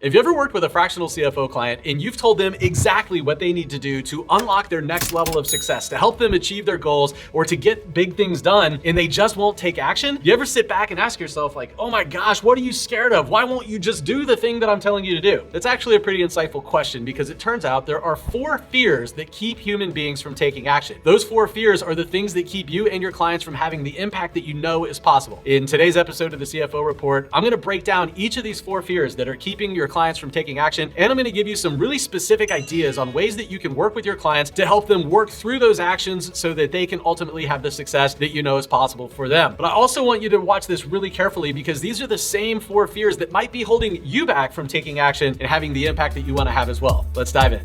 Have you ever worked with a fractional CFO client and you've told them exactly what they need to do to unlock their next level of success, to help them achieve their goals or to get big things done, and they just won't take action? You ever sit back and ask yourself like, oh my gosh, what are you scared of? Why won't you just do the thing that I'm telling you to do? That's actually a pretty insightful question, because it turns out there are 4 fears that keep human beings from taking action. Those 4 fears are the things that keep you and your clients from having the impact that you know is possible. In today's episode of the CFO Report, I'm gonna break down each of these 4 fears that are keeping your clients from taking action, and I'm going to give you some really specific ideas on ways that you can work with your clients to help them work through those actions so that they can ultimately have the success that you know is possible for them. But I also want you to watch this really carefully, because these are the same 4 fears that might be holding you back from taking action and having the impact that you want to have as well. Let's dive in.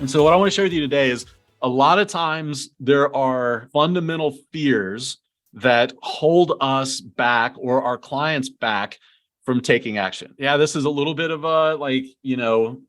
And so what I want to share with you today is a lot of times there are fundamental fears that hold us back or our clients back from taking action. Yeah, this is a little bit of a,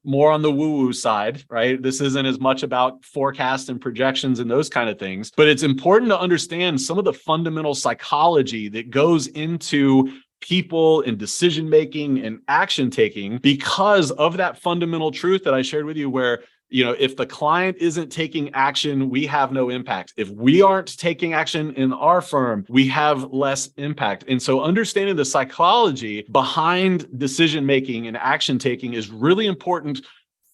more on the woo-woo side, right? This isn't as much about forecasts and projections and those kind of things, but it's important to understand some of the fundamental psychology that goes into people and decision-making and action taking because of that fundamental truth that I shared with you, where if the client isn't taking action, we have no impact. If we aren't taking action in our firm, we have less impact. And so understanding the psychology behind decision-making and action taking is really important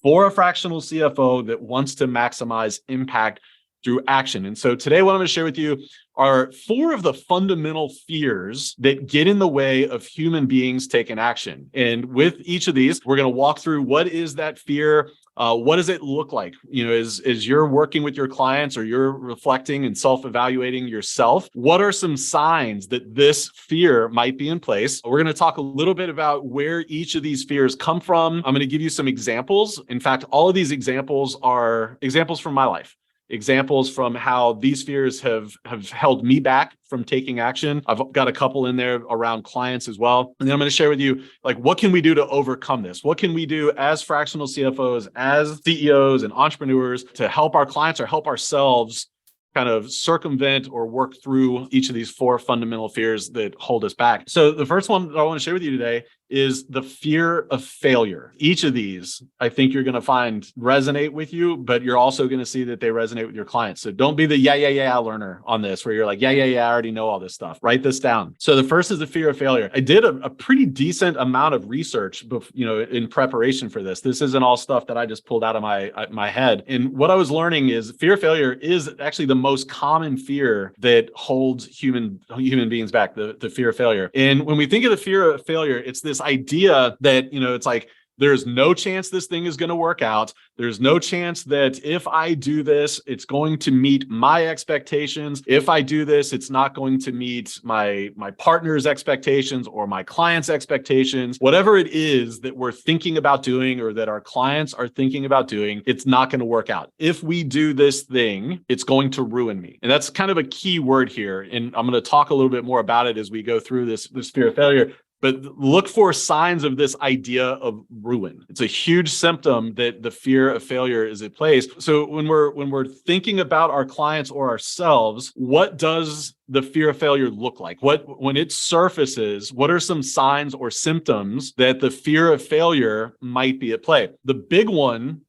for a fractional CFO that wants to maximize impact through action. And so today, what I'm going to share with you are 4 of the fundamental fears that get in the way of human beings taking action. And with each of these, we're going to walk through what is that fear. What does it look like? As you're working with your clients or you're reflecting and self-evaluating yourself, what are some signs that this fear might be in place? We're going to talk a little bit about where each of these fears come from. I'm going to give you some examples. In fact, all of these examples are examples from my life. Examples from how these fears have held me back from taking action. I've got a couple in there around clients as well. And then I'm going to share with you, what can we do to overcome this? What can we do as fractional CFOs, as CEOs and entrepreneurs to help our clients or help ourselves kind of circumvent or work through each of these 4 fundamental fears that hold us back. So the first one that I want to share with you today is the fear of failure. Each of these, I think you're going to find resonate with you, but you're also going to see that they resonate with your clients. So don't be the yeah learner on this, where you're like, yeah, I already know all this stuff. Write this down. So the first is the fear of failure. I did a pretty decent amount of research, in preparation for this. This isn't all stuff that I just pulled out of my head. And what I was learning is fear of failure is actually the most common fear that holds human beings back, the fear of failure. And when we think of the fear of failure, it's this idea that, it's like, there's no chance this thing is going to work out. There's no chance that if I do this, it's going to meet my expectations. If I do this, it's not going to meet my partner's expectations or my client's expectations. Whatever it is that we're thinking about doing or that our clients are thinking about doing, it's not going to work out. If we do this thing, it's going to ruin me. And that's kind of a key word here. And I'm going to talk a little bit more about it as we go through this fear of failure. But look for signs of this idea of ruin. It's a huge symptom that the fear of failure is at place. So when we're thinking about our clients or ourselves, what does the fear of failure look like? When it surfaces, what are some signs or symptoms that the fear of failure might be at play? The big one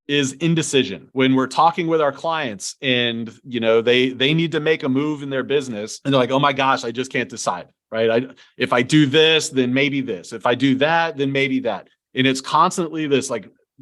is indecision. When we're talking with our clients and they need to make a move in their business and they're like, oh my gosh, I just can't decide. Right? If I do this, then maybe this. If I do that, then maybe that. And it's constantly this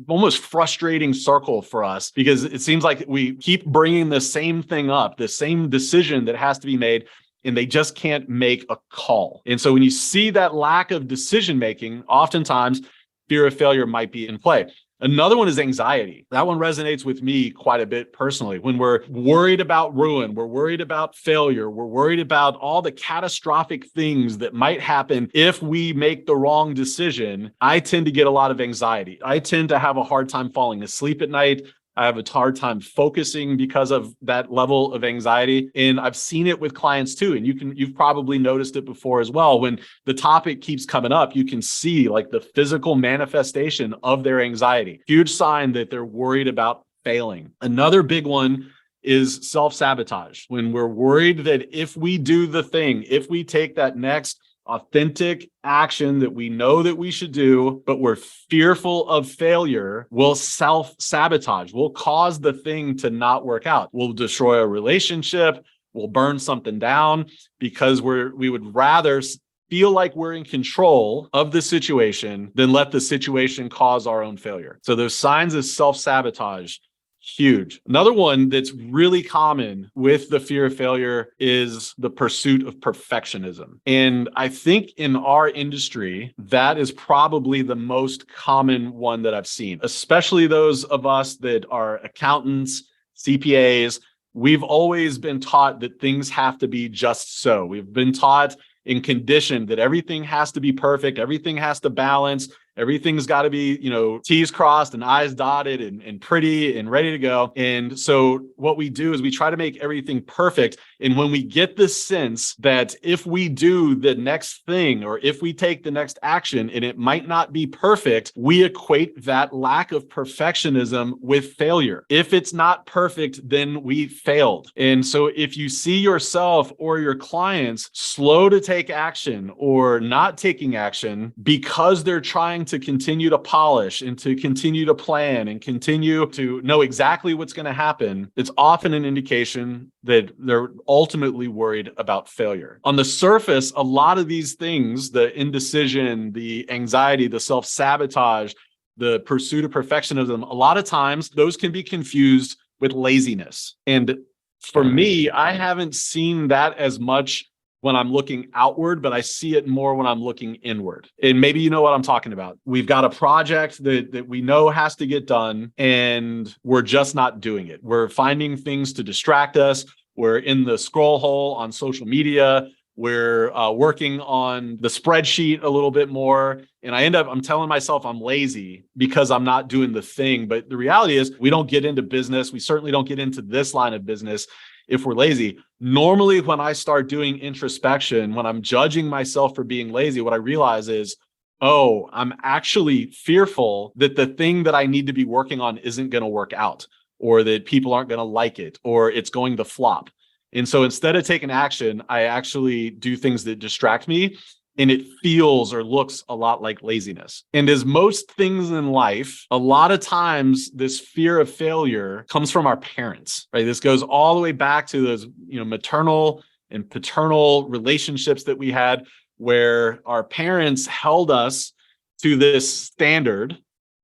almost frustrating circle for us, because it seems like we keep bringing the same thing up, the same decision that has to be made, and they just can't make a call. And so when you see that lack of decision making, oftentimes fear of failure might be in play. Another one is anxiety. That one resonates with me quite a bit personally. When we're worried about ruin, we're worried about failure, we're worried about all the catastrophic things that might happen if we make the wrong decision, I tend to get a lot of anxiety. I tend to have a hard time falling asleep at night. I have a hard time focusing because of that level of anxiety. And I've seen it with clients too. And you've probably noticed it before as well. When the topic keeps coming up, you can see the physical manifestation of their anxiety. Huge sign that they're worried about failing. Another big one is self-sabotage. When we're worried that if we do the thing, if we take that next authentic action that we know that we should do, but we're fearful of failure, we'll self-sabotage. We'll cause the thing to not work out. We'll destroy a relationship. We'll burn something down because we would rather feel like we're in control of the situation than let the situation cause our own failure. So those signs of self-sabotage, huge. Another one that's really common with the fear of failure is the pursuit of perfectionism. And I think in our industry, that is probably the most common one that I've seen, especially those of us that are accountants, CPAs. We've always been taught that things have to be just so. We've been taught and conditioned that everything has to be perfect, everything has to balance, everything's got to be, T's crossed and I's dotted and pretty and ready to go. And so what we do is we try to make everything perfect. And when we get the sense that if we do the next thing or if we take the next action and it might not be perfect, we equate that lack of perfectionism with failure. If it's not perfect, then we failed. And so if you see yourself or your clients slow to take action or not taking action because they're trying to continue to polish and to continue to plan and continue to know exactly what's going to happen, it's often an indication that they're ultimately worried about failure. On the surface, a lot of these things, the indecision, the anxiety, the self-sabotage, the pursuit of perfectionism, a lot of times those can be confused with laziness. And for me, I haven't seen that as much when I'm looking outward, but I see it more when I'm looking inward. And maybe you know what I'm talking about. We've got a project that we know has to get done, and we're just not doing it. We're finding things to distract us. We're in the scroll hole on social media. We're working on the spreadsheet a little bit more. And I'm telling myself I'm lazy because I'm not doing the thing. But the reality is we don't get into business. We certainly don't get into this line of business if we're lazy. Normally, when I start doing introspection, when I'm judging myself for being lazy, what I realize is, oh, I'm actually fearful that the thing that I need to be working on isn't going to work out, or that people aren't going to like it, or it's going to flop. And so instead of taking action, I actually do things that distract me, and it feels or looks a lot like laziness. And as most things in life, a lot of times this fear of failure comes from our parents, right? This goes all the way back to those, maternal and paternal relationships that we had, where our parents held us to this standard,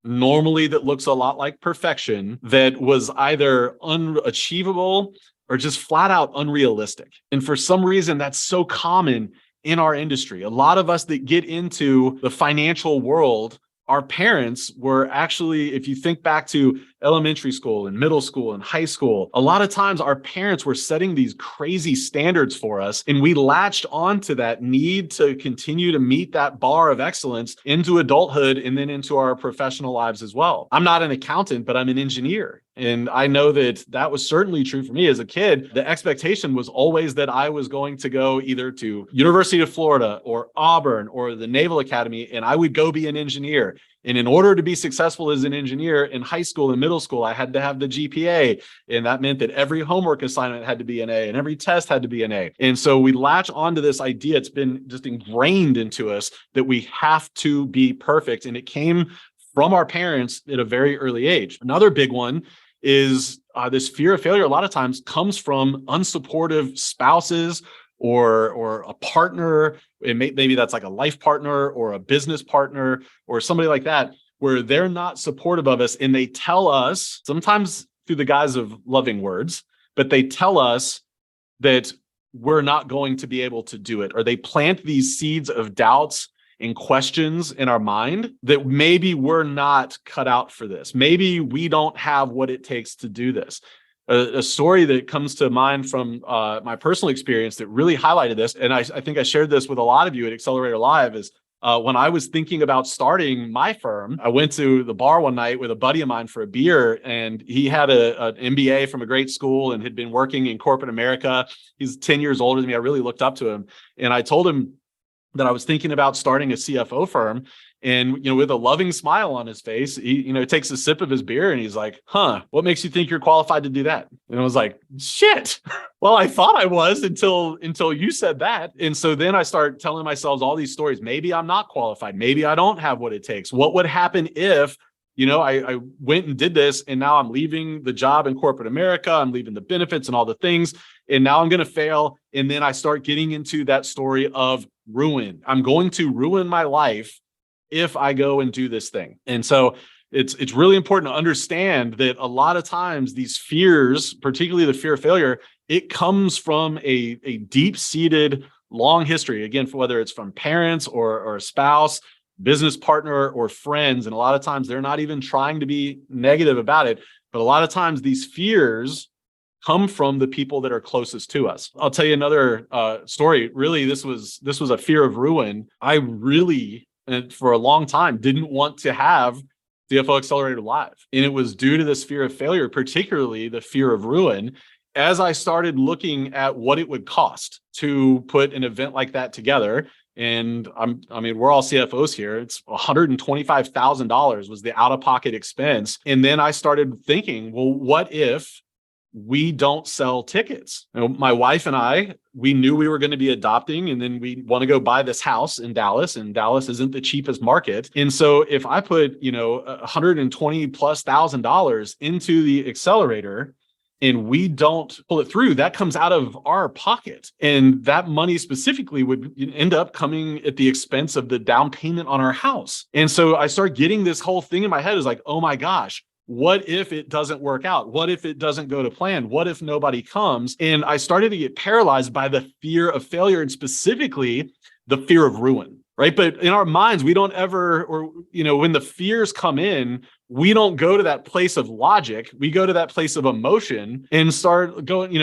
normally that looks a lot like perfection, that was either unachievable or just flat out unrealistic. And for some reason, that's so common in our industry. A lot of us that get into the financial world, our parents were actually, if you think back to elementary school and middle school and high school, a lot of times our parents were setting these crazy standards for us, and we latched onto that need to continue to meet that bar of excellence into adulthood and then into our professional lives as well. I'm not an accountant, but I'm an engineer. And I know that was certainly true for me as a kid. The expectation was always that I was going to go either to University of Florida or Auburn or the Naval Academy, and I would go be an engineer. And in order to be successful as an engineer in high school and middle school, I had to have the GPA. And that meant that every homework assignment had to be an A and every test had to be an A. And so we latch onto this idea. It's been just ingrained into us that we have to be perfect. And it came from our parents at a very early age. Another big one is this fear of failure a lot of times comes from unsupportive spouses or a partner. Maybe that's like a life partner or a business partner or somebody like that, where they're not supportive of us. And they tell us, sometimes through the guise of loving words, but they tell us that we're not going to be able to do it. Or they plant these seeds of doubts and questions in our mind that maybe we're not cut out for this. Maybe we don't have what it takes to do this. A story that comes to mind from my personal experience that really highlighted this, and I think I shared this with a lot of you at Accelerator Live, is when I was thinking about starting my firm, I went to the bar one night with a buddy of mine for a beer, and he had an MBA from a great school and had been working in corporate America. He's 10 years older than me. I really looked up to him. And I told him, that I was thinking about starting a CFO firm. And, with a loving smile on his face, he, takes a sip of his beer and he's like, what makes you think you're qualified to do that? And I was like, shit. Well, I thought I was until you said that. And so then I start telling myself all these stories. Maybe I'm not qualified. Maybe I don't have what it takes. What would happen if, I went and did this and now I'm leaving the job in corporate America. I'm leaving the benefits and all the things. And now I'm going to fail. And then I start getting into that story of ruin. I'm going to ruin my life if I go and do this thing. And so it's really important to understand that a lot of times these fears, particularly the fear of failure, it comes from a deep-seated long history. Again, whether it's from parents or a spouse, business partner, or friends. And a lot of times they're not even trying to be negative about it. But a lot of times these fears come from the people that are closest to us. I'll tell you another story. Really, this was a fear of ruin. I really, and for a long time, didn't want to have CFO Accelerator Live. And it was due to this fear of failure, particularly the fear of ruin, as I started looking at what it would cost to put an event like that together. And we're all CFOs here. It's $125,000 was the out-of-pocket expense. And then I started thinking, well, what if we don't sell tickets? My wife and I, we knew we were going to be adopting, and then we want to go buy this house in Dallas, and Dallas isn't the cheapest market. And so if I put, $120,000+ into the accelerator and we don't pull it through, that comes out of our pocket. And that money specifically would end up coming at the expense of the down payment on our house. And so I start getting this whole thing in my head is like, oh my gosh, what if it doesn't work out? What if it doesn't go to plan? What if nobody comes? And I started to get paralyzed by the fear of failure, and specifically the fear of ruin, right? But in our minds, we don't ever, when the fears come in, we don't go to that place of logic. We go to that place of emotion and start going,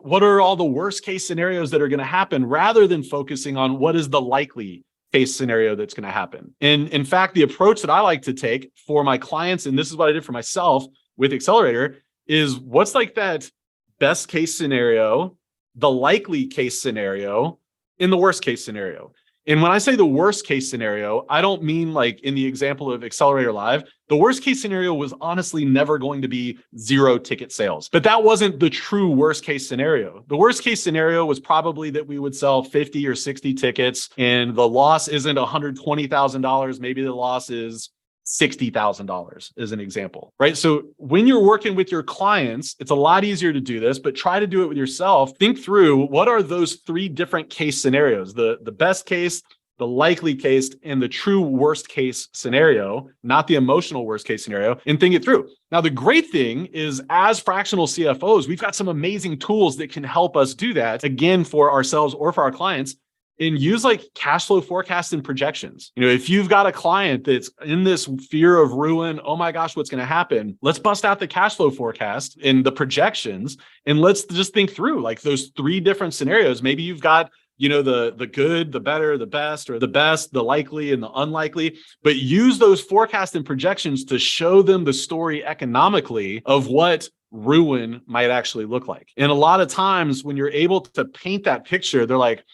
what are all the worst case scenarios that are going to happen, rather than focusing on what is the likely case scenario that's going to happen. And in fact, the approach that I like to take for my clients, and this is what I did for myself with Accelerator, is what's like that best case scenario, the likely case scenario, and the worst case scenario. And when I say the worst case scenario, I don't mean like in the example of Accelerator Live. The worst case scenario was honestly never going to be 0 ticket sales, but that wasn't the true worst case scenario. The worst case scenario was probably that we would sell 50 or 60 tickets and the loss isn't $120,000. Maybe the loss is $60,000 as an example, right? So when you're working with your clients, it's a lot easier to do this, but try to do it with yourself. Think through what are those 3 different case scenarios, the best case, the likely case, and the true worst case scenario, not the emotional worst case scenario, and think it through. Now, the great thing is, as fractional CFOs, we've got some amazing tools that can help us do that, again, for ourselves or for our clients. And use like cash flow forecasts and projections. If you've got a client that's in this fear of ruin, oh my gosh, what's going to happen? Let's bust out the cash flow forecast and the projections, and let's just think through like those 3 different scenarios. Maybe you've got, the good, the better, the best, or the best, the likely, and the unlikely. But use those forecasts and projections to show them the story economically of what ruin might actually look like. And a lot of times when you're able to paint that picture, they're like,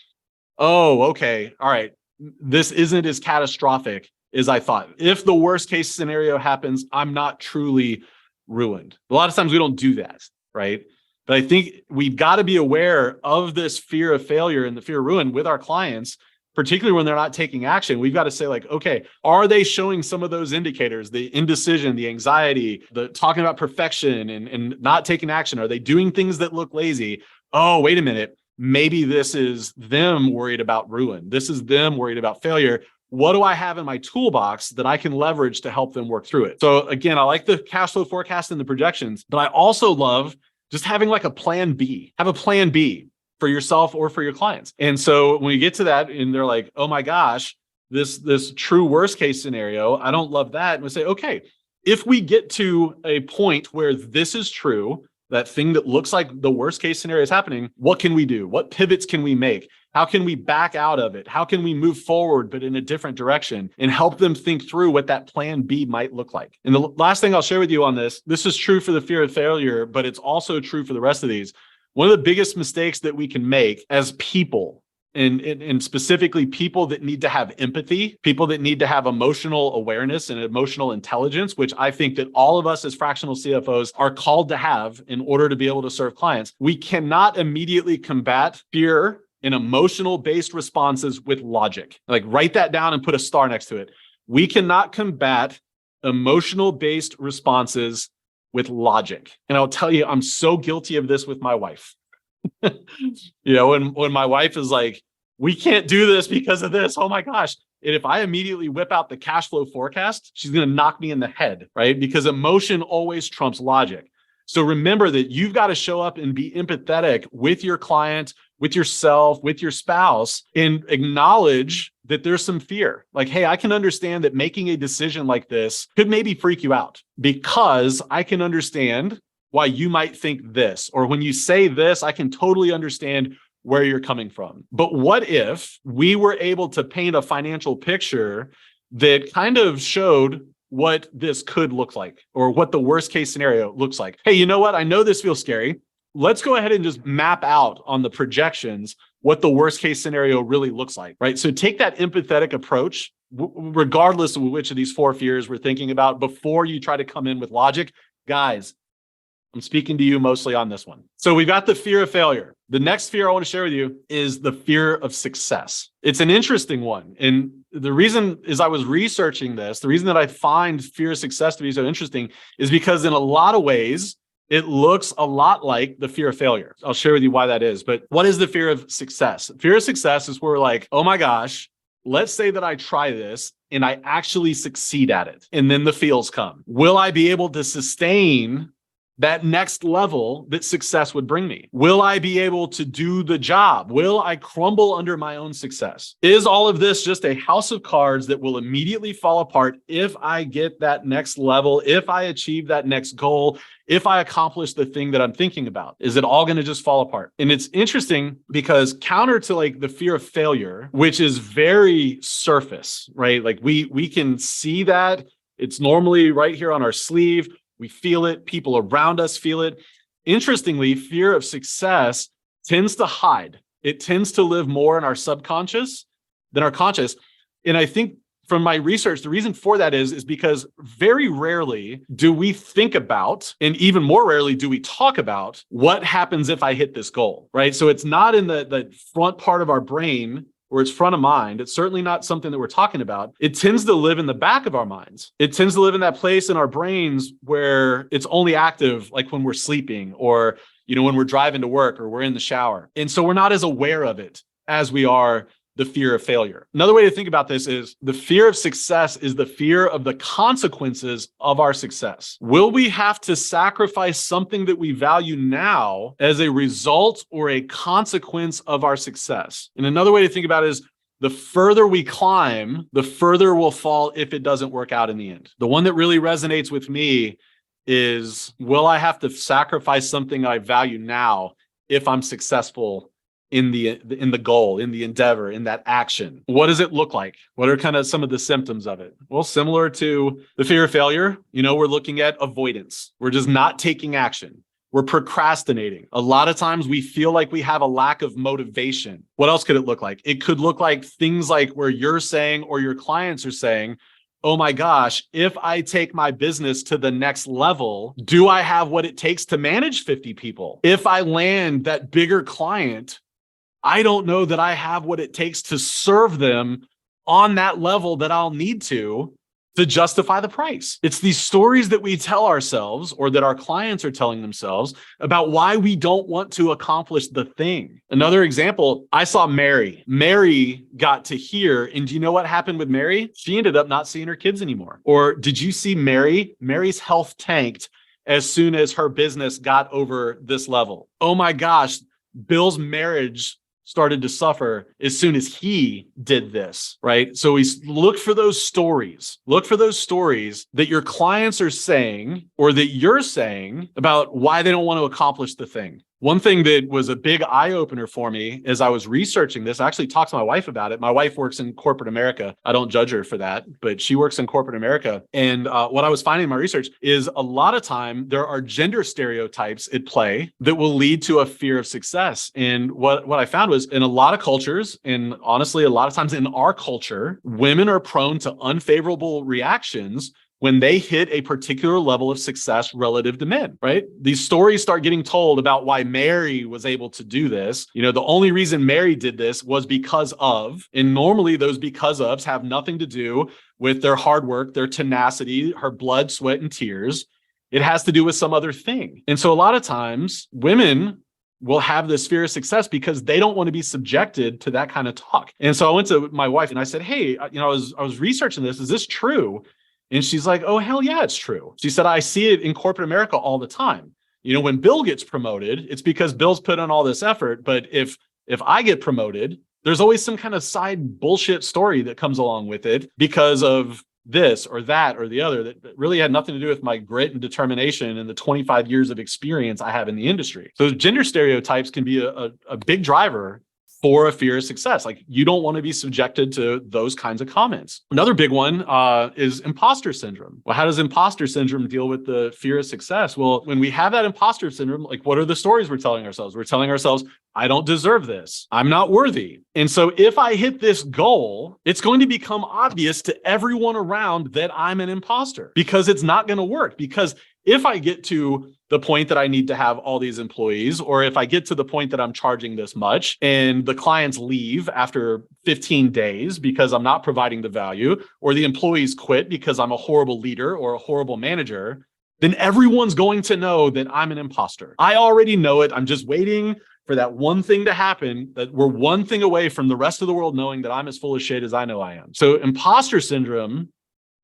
oh, okay, all right, this isn't as catastrophic as I thought. If the worst case scenario happens, I'm not truly ruined. A lot of times we don't do that, right? But I think we've got to be aware of this fear of failure and the fear of ruin with our clients, particularly when they're not taking action. We've got to say like, okay, are they showing some of those indicators, the indecision, the anxiety, the talking about perfection and not taking action? Are they doing things that look lazy? Oh, wait a minute. Maybe this is them worried about ruin. This is them worried about failure. What do I have in my toolbox that I can leverage to help them work through it? So again, I like the cash flow forecast and the projections, but I also love just having like a plan B. Have a plan B for yourself or for your clients. And so when you get to that and they're like, oh my gosh, this true worst case scenario, I don't love that. And we say, okay, if we get to a point where this is true, that thing that looks like the worst case scenario is happening, what can we do? What pivots can we make? How can we back out of it? How can we move forward, but in a different direction, and help them think through what that plan B might look like? And the last thing I'll share with you on this is true for the fear of failure, but it's also true for the rest of these. One of the biggest mistakes that we can make as people and specifically people that need to have empathy, people that need to have emotional awareness and emotional intelligence, which I think that all of us as fractional CFOs are called to have in order to be able to serve clients. We cannot immediately combat fear and emotional-based responses with logic. Like, write that down and put a star next to it. We cannot combat emotional-based responses with logic. And I'll tell you, I'm so guilty of this with my wife. When my wife is like, we can't do this because of this. Oh my gosh. And if I immediately whip out the cash flow forecast, she's going to knock me in the head, right? Because emotion always trumps logic. So remember that you've got to show up and be empathetic with your client, with yourself, with your spouse, and acknowledge that there's some fear. Like, hey, I can understand that making a decision like this could maybe freak you out, because I can understand why you might think this, or when you say this, I can totally understand where you're coming from. But what if we were able to paint a financial picture that kind of showed what this could look like, or what the worst case scenario looks like? Hey, you know what? I know this feels scary. Let's go ahead and just map out on the projections what the worst case scenario really looks like, right? So take that empathetic approach, regardless of which of these 4 fears we're thinking about, before you try to come in with logic. Guys, I'm speaking to you mostly on this one. So we've got the fear of failure. The next fear I want to share with you is the fear of success. It's an interesting one. And the reason is, I was researching this, the reason that I find fear of success to be so interesting is because in a lot of ways, it looks a lot like the fear of failure. I'll share with you why that is. But what is the fear of success? Fear of success is where we're like, oh my gosh, let's say that I try this and I actually succeed at it. And then the feels come. Will I be able to sustain that next level that success would bring me? Will I be able to do the job? Will I crumble under my own success? Is all of this just a house of cards that will immediately fall apart if I get that next level, if I achieve that next goal, if I accomplish the thing that I'm thinking about? Is it all going to just fall apart? And it's interesting because counter to like the fear of failure, which is very surface, right? Like we can see that. It's normally right here on our sleeve. We feel it. People around us feel it. Interestingly, fear of success tends to hide. It tends to live more in our subconscious than our conscious. And I think from my research, the reason for that is because very rarely do we think about, and even more rarely do we talk about, what happens if I hit this goal, right? So it's not in the front part of our brain, or it's front of mind. It's certainly not something that we're talking about. It tends to live in the back of our minds. It tends to live in that place in our brains where it's only active like when we're sleeping, or when we're driving to work, or we're in the shower. And so we're not as aware of it as we are the fear of failure. Another way to think about this is the fear of success is the fear of the consequences of our success. Will we have to sacrifice something that we value now as a result or a consequence of our success? And another way to think about it is the further we climb, the further we'll fall if it doesn't work out in the end. The one that really resonates with me is, will I have to sacrifice something I value now if I'm successful in the goal, in the endeavor, in that action? What does it look like? What are kind of some of the symptoms of it? Well, similar to the fear of failure, we're looking at avoidance. We're just not taking action. We're procrastinating. A lot of times we feel like we have a lack of motivation. What else could it look like? It could look like things like where you're saying, or your clients are saying, oh my gosh, if I take my business to the next level, do I have what it takes to manage 50 people? If I land that bigger client, I don't know that I have what it takes to serve them on that level that I'll need to justify the price. It's these stories that we tell ourselves, or that our clients are telling themselves, about why we don't want to accomplish the thing. Another example, I saw Mary. Mary got to here, and do you know what happened with Mary? She ended up not seeing her kids anymore. Or did you see Mary? Mary's health tanked as soon as her business got over this level. Oh my gosh, Bill's marriage started to suffer as soon as he did this, right? So we look for those stories. Look for those stories that your clients are saying, or that you're saying, about why they don't want to accomplish the thing. One thing that was a big eye opener for me as I was researching this, I actually talked to my wife about it. My wife works in corporate America. I don't judge her for that, but she works in corporate America. And what I was finding in my research is a lot of time there are gender stereotypes at play that will lead to a fear of success. And what I found was in a lot of cultures, and honestly, a lot of times in our culture, women are prone to unfavorable reactions when they hit a particular level of success relative to men, right? These stories start getting told about why Mary was able to do this. The only reason Mary did this was because of, and normally those because ofs have nothing to do with their hard work, their tenacity, her blood, sweat, and tears. It has to do with some other thing. And so a lot of times women will have this fear of success because they don't want to be subjected to that kind of talk. And so I went to my wife and I said, hey, I was researching this. Is this true? And she's like, oh, hell yeah, it's true. She said, I see it in corporate America all the time. When Bill gets promoted, it's because Bill's put in all this effort. But if I get promoted, there's always some kind of side bullshit story that comes along with it because of this or that or the other that really had nothing to do with my grit and determination and the 25 years of experience I have in the industry. So gender stereotypes can be a big driver for a fear of success. Like you don't want to be subjected to those kinds of comments. Another big one is imposter syndrome. Well, how does imposter syndrome deal with the fear of success? Well, when we have that imposter syndrome, like what are the stories we're telling ourselves? We're telling ourselves, I don't deserve this. I'm not worthy. And so if I hit this goal, it's going to become obvious to everyone around that I'm an imposter because it's not going to work. Because if I get to the point that I need to have all these employees, or if I get to the point that I'm charging this much and the clients leave after 15 days because I'm not providing the value, or the employees quit because I'm a horrible leader or a horrible manager, then everyone's going to know that I'm an imposter. I already know it. I'm just waiting for that one thing to happen, that we're one thing away from the rest of the world knowing that I'm as full of shit as I know I am. So imposter syndrome,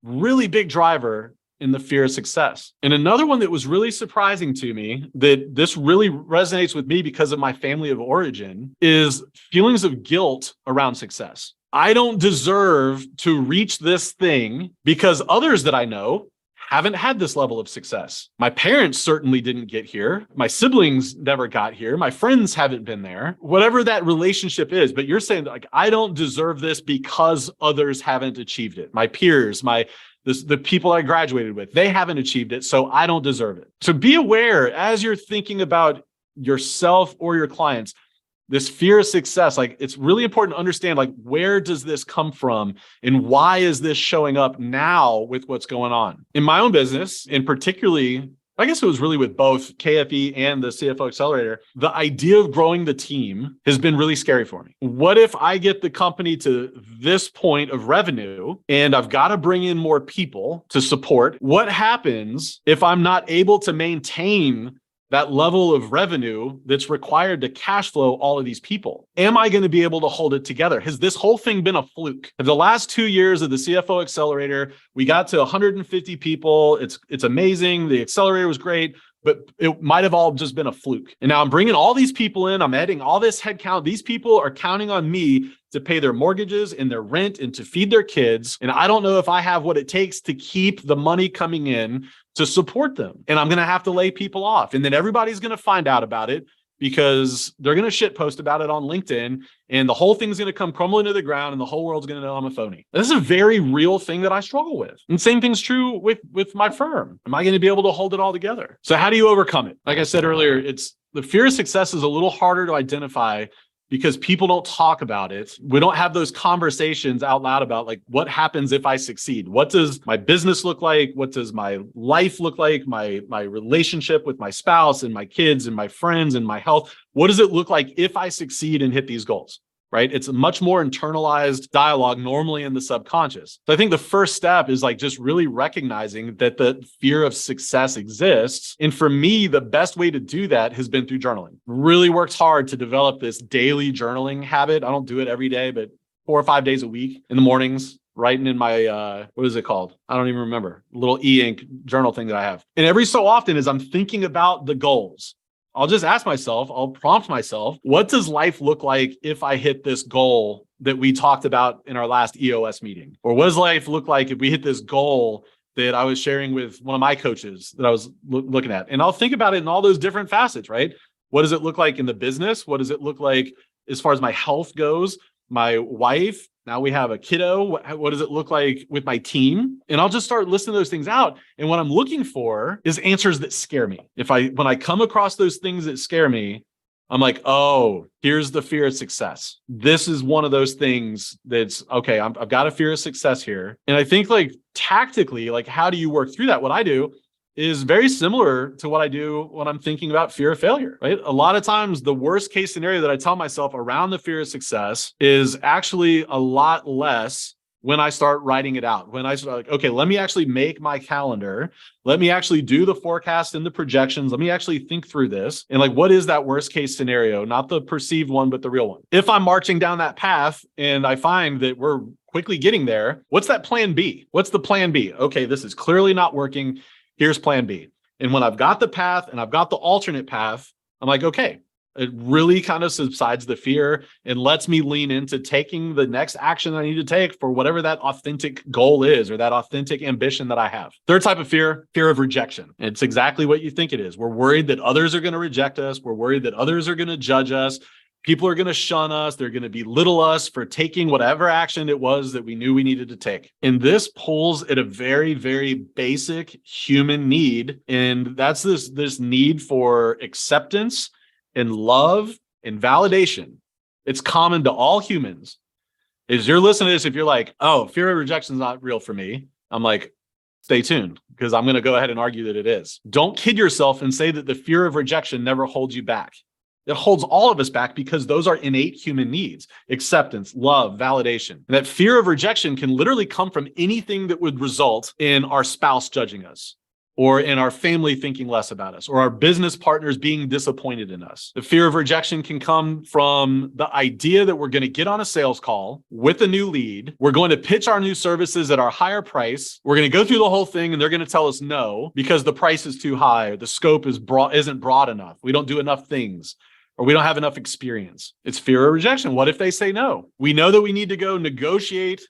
really big driver in the fear of success. And another one that was really surprising to me, that this really resonates with me because of my family of origin, is feelings of guilt around success. I don't deserve to reach this thing because others that I know haven't had this level of success. My parents certainly didn't get here. My siblings never got here. My friends haven't been there. Whatever that relationship is, but you're saying like, I don't deserve this because others haven't achieved it. My peers, the people I graduated with, they haven't achieved it, so I don't deserve it. So be aware as you're thinking about yourself or your clients, this fear of success, like it's really important to understand, like, where does this come from and why is this showing up now with what's going on? In my own business, and particularly, I guess it was really with both KFE and the CFO Accelerator, the idea of growing the team has been really scary for me. What if I get the company to this point of revenue and I've got to bring in more people to support? What happens if I'm not able to maintain that level of revenue that's required to cash flow all of these people? Am I going to be able to hold it together? Has this whole thing been a fluke? Have the last 2 years of the CFO Accelerator, we got to 150 people. It's amazing. The accelerator was great, but it might have all just been a fluke. And now I'm bringing all these people in. I'm adding all this headcount. These people are counting on me to pay their mortgages and their rent and to feed their kids. And I don't know if I have what it takes to keep the money coming in to support them. And I'm going to have to lay people off. And then everybody's going to find out about it because they're going to shit post about it on LinkedIn, and the whole thing's going to come crumbling to the ground and the whole world's going to know I'm a phony. This is a very real thing that I struggle with. And same thing's true with my firm. Am I going to be able to hold it all together? So how do you overcome it? Like I said earlier, the fear of success is a little harder to identify because people don't talk about it. We don't have those conversations out loud about, like, what happens if I succeed? What does my business look like? What does my life look like? My relationship with my spouse and my kids and my friends and my health. What does it look like if I succeed and hit these goals? Right? It's a much more internalized dialogue normally in the subconscious. So I think the first step is like just really recognizing that the fear of success exists. And for me, the best way to do that has been through journaling. Really worked hard to develop this daily journaling habit. I don't do it every day, but 4 or 5 days a week in the mornings, writing in my, what is it called? I don't even remember. Little e-ink journal thing that I have. And every so often as I'm thinking about the goals, I'll just ask myself, I'll prompt myself, what does life look like if I hit this goal that we talked about in our last EOS meeting? Or what does life look like if we hit this goal that I was sharing with one of my coaches that I was looking at? And I'll think about it in all those different facets, right? What does it look like in the business? What does it look like as far as my health goes? My wife, now we have a kiddo. What does it look like with my team? And I'll just start listing those things out. And what I'm looking for is answers that scare me. When I come across those things that scare me, I'm like, oh, here's the fear of success. This is one of those things that's, okay, I've got a fear of success here. And I think like tactically, like how do you work through that? What I do is very similar to what I do when I'm thinking about fear of failure, right? A lot of times the worst case scenario that I tell myself around the fear of success is actually a lot less when I start writing it out. When I start like, okay, let me actually make my calendar. Let me actually do the forecast and the projections. Let me actually think through this. And like, what is that worst case scenario? Not the perceived one, but the real one. If I'm marching down that path and I find that we're quickly getting there, what's that plan B? What's the plan B? Okay, this is clearly not working. Here's plan B. And when I've got the path and I've got the alternate path, I'm like, okay, it really kind of subsides the fear and lets me lean into taking the next action I need to take for whatever that authentic goal is or that authentic ambition that I have. Third type of fear of rejection. It's exactly what you think it is. We're worried that others are going to reject us. We're worried that others are going to judge us. People are going to shun us. They're going to belittle us for taking whatever action it was that we knew we needed to take. And this pulls at a very, very basic human need. And that's this need for acceptance and love and validation. It's common to all humans. As you're listening to this, if you're like, oh, fear of rejection is not real for me, I'm like, stay tuned, because I'm going to go ahead and argue that it is. Don't kid yourself and say that the fear of rejection never holds you back. It holds all of us back because those are innate human needs: acceptance, love, validation. And that fear of rejection can literally come from anything that would result in our spouse judging us, or in our family thinking less about us, or our business partners being disappointed in us. The fear of rejection can come from the idea that we're going to get on a sales call with a new lead. We're going to pitch our new services at our higher price. We're going to go through the whole thing and they're going to tell us no because the price is too high, or the scope isn't broad enough. We don't do enough things, or we don't have enough experience. It's fear of rejection. What if they say no? We know that we need to go negotiate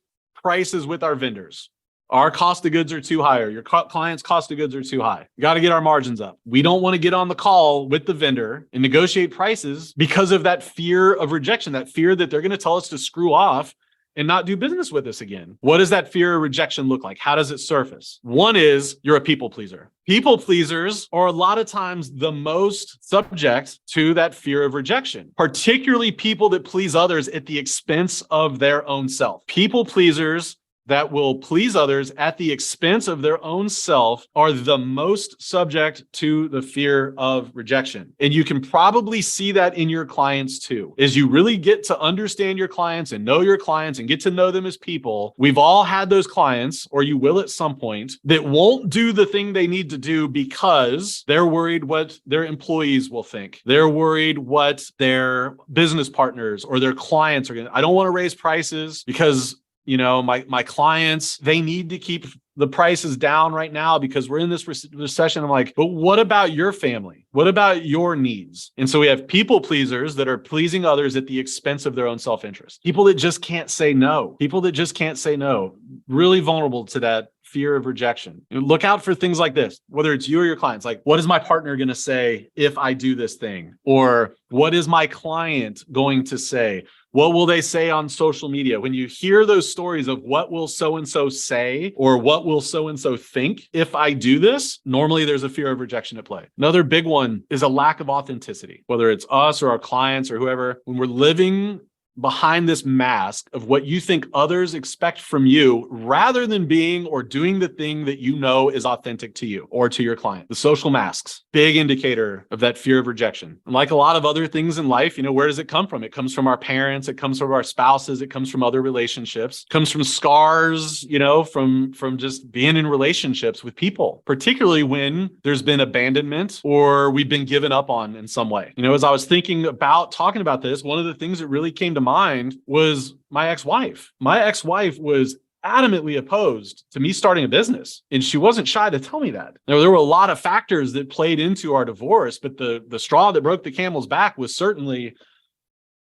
prices with our vendors. Our cost of goods are too high, or your client's cost of goods are too high. We got to get our margins up. We don't want to get on the call with the vendor and negotiate prices because of that fear of rejection, that fear that they're going to tell us to screw off and not do business with us again. What does that fear of rejection look like? How does it surface? One is you're a people pleaser. People pleasers are a lot of times the most subject to that fear of rejection, particularly people that please others at the expense of their own self. People pleasers that will please others at the expense of their own self are the most subject to the fear of rejection. And you can probably see that in your clients too. As you really get to understand your clients and know your clients and get to know them as people, we've all had those clients, or you will at some point, that won't do the thing they need to do because they're worried what their employees will think. They're worried what their business partners or their clients are going to. I don't want to raise prices because my clients, they need to keep the prices down right now because we're in this recession. I'm like, but what about your family? What about your needs? And so we have people pleasers that are pleasing others at the expense of their own self-interest. People that just can't say no. People that just can't say no. Really vulnerable to that fear of rejection. Look out for things like this, whether it's you or your clients. Like, what is my partner going to say if I do this thing? Or what is my client going to say? What will they say on social media? When you hear those stories of what will so-and-so say or what will so-and-so think if I do this, normally there's a fear of rejection at play. Another big one is a lack of authenticity, whether it's us or our clients or whoever. When we're living behind this mask of what you think others expect from you rather than being or doing the thing that you know is authentic to you or to your client. The social masks, big indicator of that fear of rejection. And like a lot of other things in life, where does it come from? It comes from our parents, it comes from our spouses, it comes from other relationships, it comes from scars, from just being in relationships with people, particularly when there's been abandonment or we've been given up on in some way. As I was thinking about talking about this, one of the things that really came to mind was my ex-wife. My ex-wife was adamantly opposed to me starting a business, and she wasn't shy to tell me that. There were a lot of factors that played into our divorce, but the straw that broke the camel's back was certainly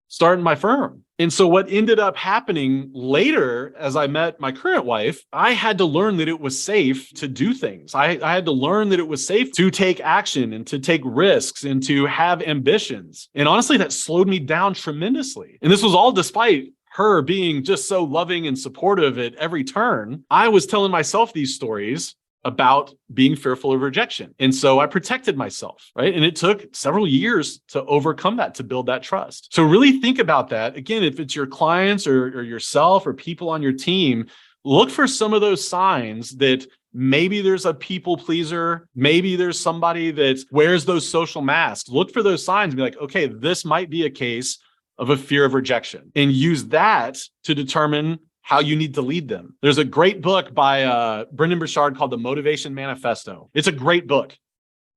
starting my firm. And so what ended up happening later, as I met my current wife, I had to learn that it was safe to do things. I had to learn that it was safe to take action and to take risks and to have ambitions. And honestly, that slowed me down tremendously. And this was all despite her being just so loving and supportive at every turn. I was telling myself these stories about being fearful of rejection. And so I protected myself, right? And it took several years to overcome that, to build that trust. So really think about that. Again, if it's your clients or yourself or people on your team, look for some of those signs that maybe there's a people pleaser. Maybe there's somebody that wears those social masks. Look for those signs and be like, okay, this might be a case of a fear of rejection, and use that to determine how you need to lead them. There's a great book by Brendan Burchard called The Motivation Manifesto. It's a great book.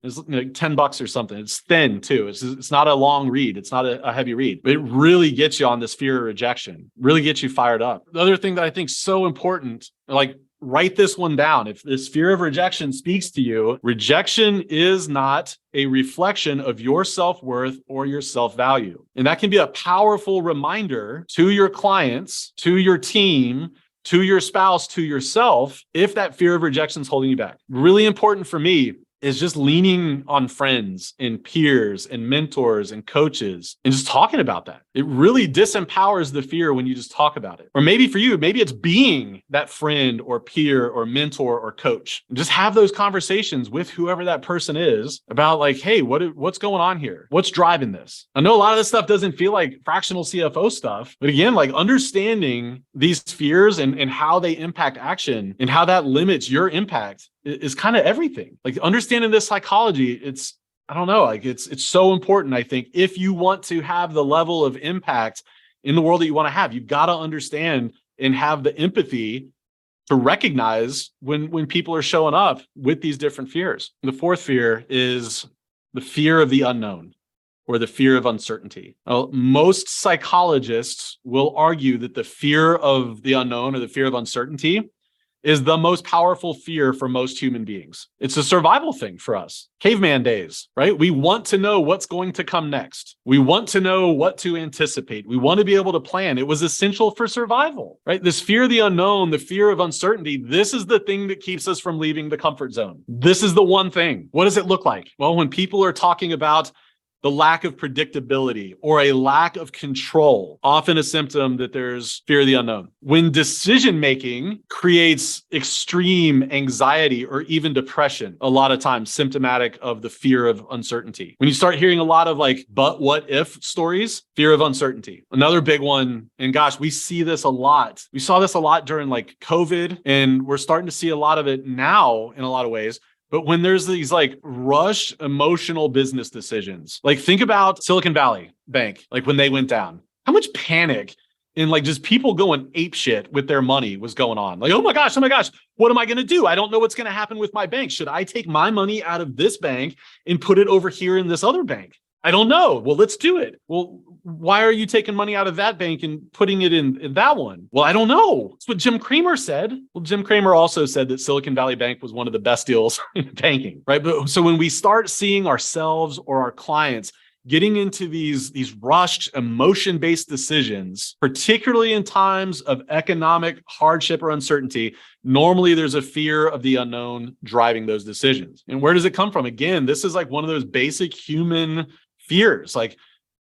It's like $10 or something. It's thin too. It's not a long read. It's not a heavy read, but it really gets you on this fear of rejection, really gets you fired up. The other thing that I think is so important, like, write this one down. If this fear of rejection speaks to you, rejection is not a reflection of your self-worth or your self-value. And that can be a powerful reminder to your clients, to your team, to your spouse, to yourself, if that fear of rejection is holding you back. Really important for me is just leaning on friends and peers and mentors and coaches and just talking about that. It really disempowers the fear when you just talk about it. Or maybe for you, maybe it's being that friend or peer or mentor or coach. And just have those conversations with whoever that person is about, like, hey, what's going on here? What's driving this? I know a lot of this stuff doesn't feel like fractional CFO stuff, but again, like, understanding these fears and how they impact action and how that limits your impact is kind of everything. Like, understanding this psychology, it's so important. I think if you want to have the level of impact in the world that you want to have, you've got to understand and have the empathy to recognize when people are showing up with these different fears. The fourth fear is the fear of the unknown, or the fear of uncertainty. Well, most psychologists will argue that the fear of the unknown or the fear of uncertainty is the most powerful fear for most human beings. It's a survival thing for us. Caveman days, right? We want to know what's going to come next. We want to know what to anticipate. We want to be able to plan. It was essential for survival, right? This fear of the unknown, the fear of uncertainty, this is the thing that keeps us from leaving the comfort zone. This is the one thing. What does it look like? Well, when people are talking about the lack of predictability or a lack of control, often a symptom that there's fear of the unknown. When decision-making creates extreme anxiety or even depression, a lot of times symptomatic of the fear of uncertainty. When you start hearing a lot of like, but what if stories, fear of uncertainty. Another big one, and gosh, we see this a lot. We saw this a lot during like COVID, and we're starting to see a lot of it now in a lot of ways. But when there's these like rush emotional business decisions, like think about Silicon Valley Bank, like when they went down, how much panic and like just people going ape shit with their money was going on. Like, oh my gosh, what am I going to do? I don't know what's going to happen with my bank. Should I take my money out of this bank and put it over here in this other bank? I don't know. Well, let's do it. Well, why are you taking money out of that bank and putting it in that one? Well, I don't know. That's what Jim Cramer said. Well, Jim Cramer also said that Silicon Valley Bank was one of the best deals in banking, right? But so when we start seeing ourselves or our clients getting into these rushed emotion-based decisions, particularly in times of economic hardship or uncertainty, normally there's a fear of the unknown driving those decisions. And where does it come from? Again, this is like one of those basic human fears. Like,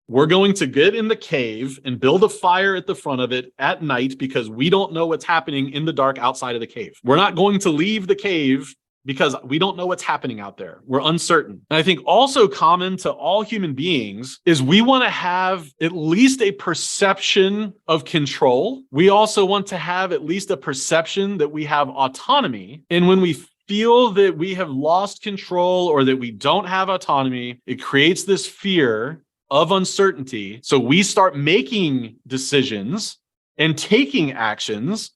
we're going to get in the cave and build a fire at the front of it at night because we don't know what's happening in the dark outside of the cave. We're not going to leave the cave because we don't know what's happening out there. We're uncertain. And I think also common to all human beings is we want to have at least a perception of control. We also want to have at least a perception that we have autonomy. And when we feel that we have lost control or that we don't have autonomy, it creates this fear of uncertainty. So we start making decisions and taking actions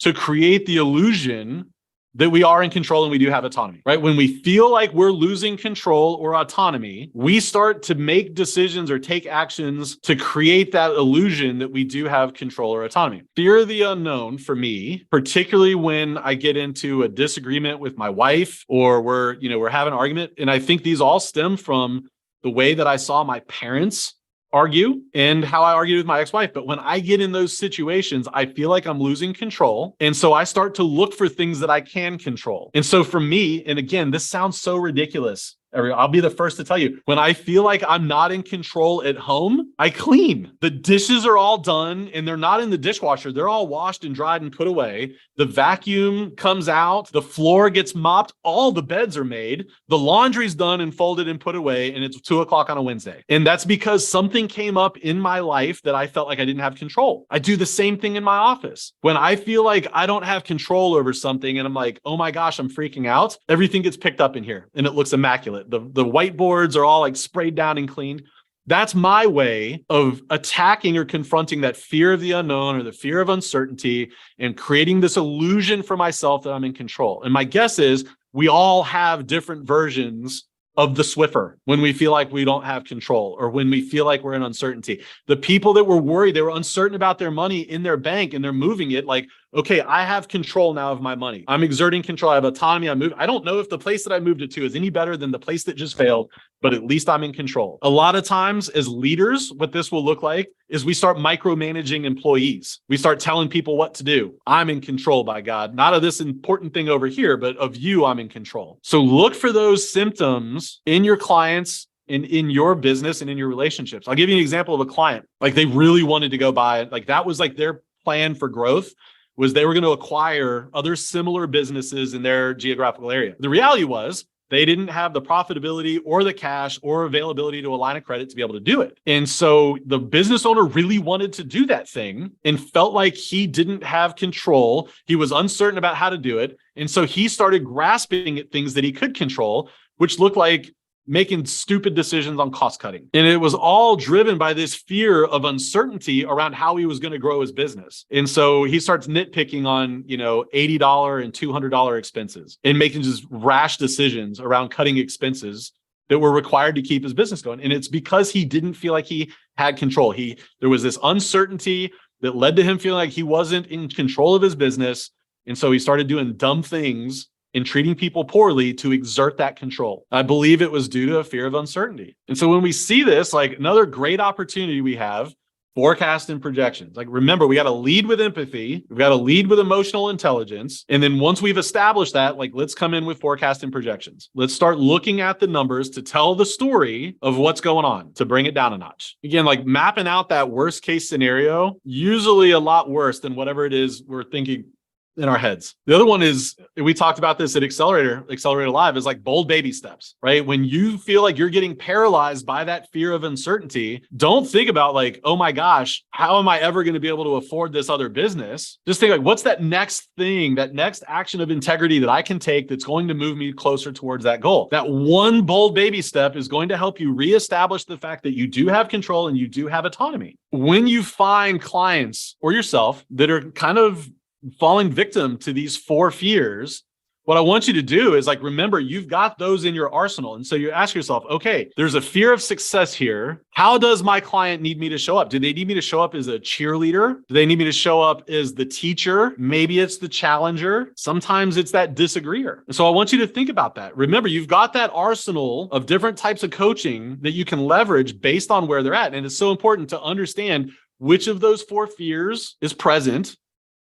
to create the illusion that we are in control and we do have autonomy, right? When we feel like we're losing control or autonomy, we start to make decisions or take actions to create that illusion that we do have control or autonomy. Fear of the unknown for me, particularly when I get into a disagreement with my wife or we're having an argument. And I think these all stem from the way that I saw my parents argue and how I argued with my ex-wife. But when I get in those situations, I feel like I'm losing control. And so I start to look for things that I can control. And so for me, and again, this sounds so ridiculous, I'll be the first to tell you, when I feel like I'm not in control at home, I clean. The dishes are all done and they're not in the dishwasher. They're all washed and dried and put away. The vacuum comes out, the floor gets mopped, all the beds are made, the laundry's done and folded and put away, and it's 2:00 on a Wednesday. And that's because something came up in my life that I felt like I didn't have control. I do the same thing in my office. When I feel like I don't have control over something and I'm like, oh my gosh, I'm freaking out, everything gets picked up in here and it looks immaculate. The whiteboards are all like sprayed down and cleaned. That's my way of attacking or confronting that fear of the unknown or the fear of uncertainty and creating this illusion for myself that I'm in control. And my guess is we all have different versions of the Swiffer when we feel like we don't have control or when we feel like we're in uncertainty. The people that were worried, they were uncertain about their money in their bank and they're moving it like, okay, I have control now of my money. I'm exerting control. I have autonomy. I don't know if the place that I moved it to is any better than the place that just failed, but at least I'm in control. A lot of times as leaders, what this will look like is we start micromanaging employees. We start telling people what to do. I'm in control, by God. Not of this important thing over here, but of you, I'm in control. So look for those symptoms in your clients, in your business and in your relationships. I'll give you an example of a client. Like they really wanted to go buy it. Like that was like their plan for growth, was they were going to acquire other similar businesses in their geographical area. The reality was they didn't have the profitability or the cash or availability to a line of credit to be able to do it. And so the business owner really wanted to do that thing and felt like he didn't have control. He was uncertain about how to do it. And so he started grasping at things that he could control, which looked like making stupid decisions on cost cutting. And it was all driven by this fear of uncertainty around how he was going to grow his business. And so he starts nitpicking on, $80 and $200 expenses and making just rash decisions around cutting expenses that were required to keep his business going. And it's because he didn't feel like he had control. There was this uncertainty that led to him feeling like he wasn't in control of his business. And so he started doing dumb things and treating people poorly to exert that control. I believe it was due to a fear of uncertainty. And so when we see this, like another great opportunity we have, forecast and projections. Like remember, we got to lead with empathy. We've got to lead with emotional intelligence. And then once we've established that, like let's come in with forecast and projections. Let's start looking at the numbers to tell the story of what's going on, to bring it down a notch. Again, like mapping out that worst case scenario, usually a lot worse than whatever it is we're thinking in our heads. The other one is, we talked about this at Accelerator Live, is like bold baby steps, right? When you feel like you're getting paralyzed by that fear of uncertainty, don't think about like, oh my gosh, how am I ever going to be able to afford this other business? Just think like, what's that next thing, that next action of integrity that I can take that's going to move me closer towards that goal? That one bold baby step is going to help you reestablish the fact that you do have control and you do have autonomy. When you find clients or yourself that are kind of falling victim to these 4 fears, what I want you to do is like, remember, you've got those in your arsenal. And so you ask yourself, okay, there's a fear of success here. How does my client need me to show up? Do they need me to show up as a cheerleader? Do they need me to show up as the teacher? Maybe it's the challenger. Sometimes it's that disagreeer. And so I want you to think about that. Remember, you've got that arsenal of different types of coaching that you can leverage based on where they're at. And it's so important to understand which of those 4 fears is present,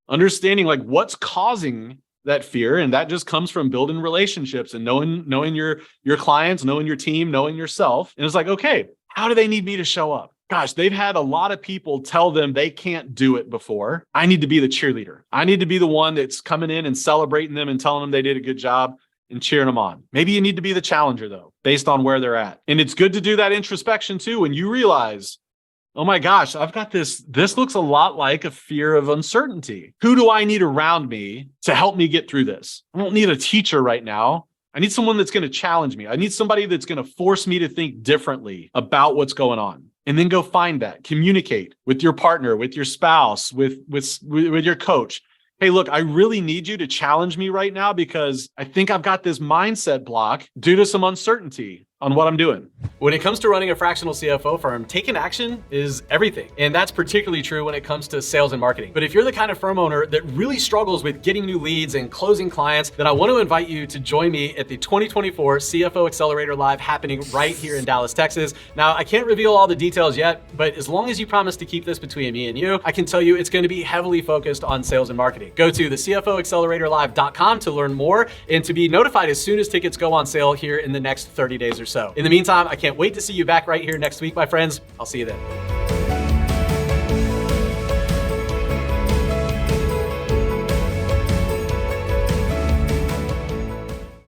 understanding like what's causing that fear. And that just comes from building relationships and knowing your clients, knowing your team, knowing yourself. And it's like, okay, how do they need me to show up? Gosh, they've had a lot of people tell them they can't do it before. I need to be the cheerleader. I need to be the one that's coming in and celebrating them and telling them they did a good job and cheering them on. Maybe you need to be the challenger though, based on where they're at. And it's good to do that introspection too, when you realize, oh my gosh, I've got this looks a lot like a fear of uncertainty. Who do I need around me to help me get through this? I don't need a teacher right now. I need someone that's going to challenge me. I need somebody that's going to force me to think differently about what's going on. And then go find that. Communicate with your partner, with your spouse, with your coach. Hey, look, I really need you to challenge me right now because I think I've got this mindset block due to some uncertainty. on what I'm doing. When it comes to running a fractional CFO firm, taking action is everything. And that's particularly true when it comes to sales and marketing. But if you're the kind of firm owner that really struggles with getting new leads and closing clients, then I want to invite you to join me at the 2024 CFO Accelerator Live happening right here in Dallas, Texas. Now, I can't reveal all the details yet, but as long as you promise to keep this between me and you, I can tell you it's going to be heavily focused on sales and marketing. Go to the CFOacceleratorlive.com to learn more and to be notified as soon as tickets go on sale here in the next 30 days or so. In the meantime, I can't wait to see you back right here next week, my friends. I'll see you then.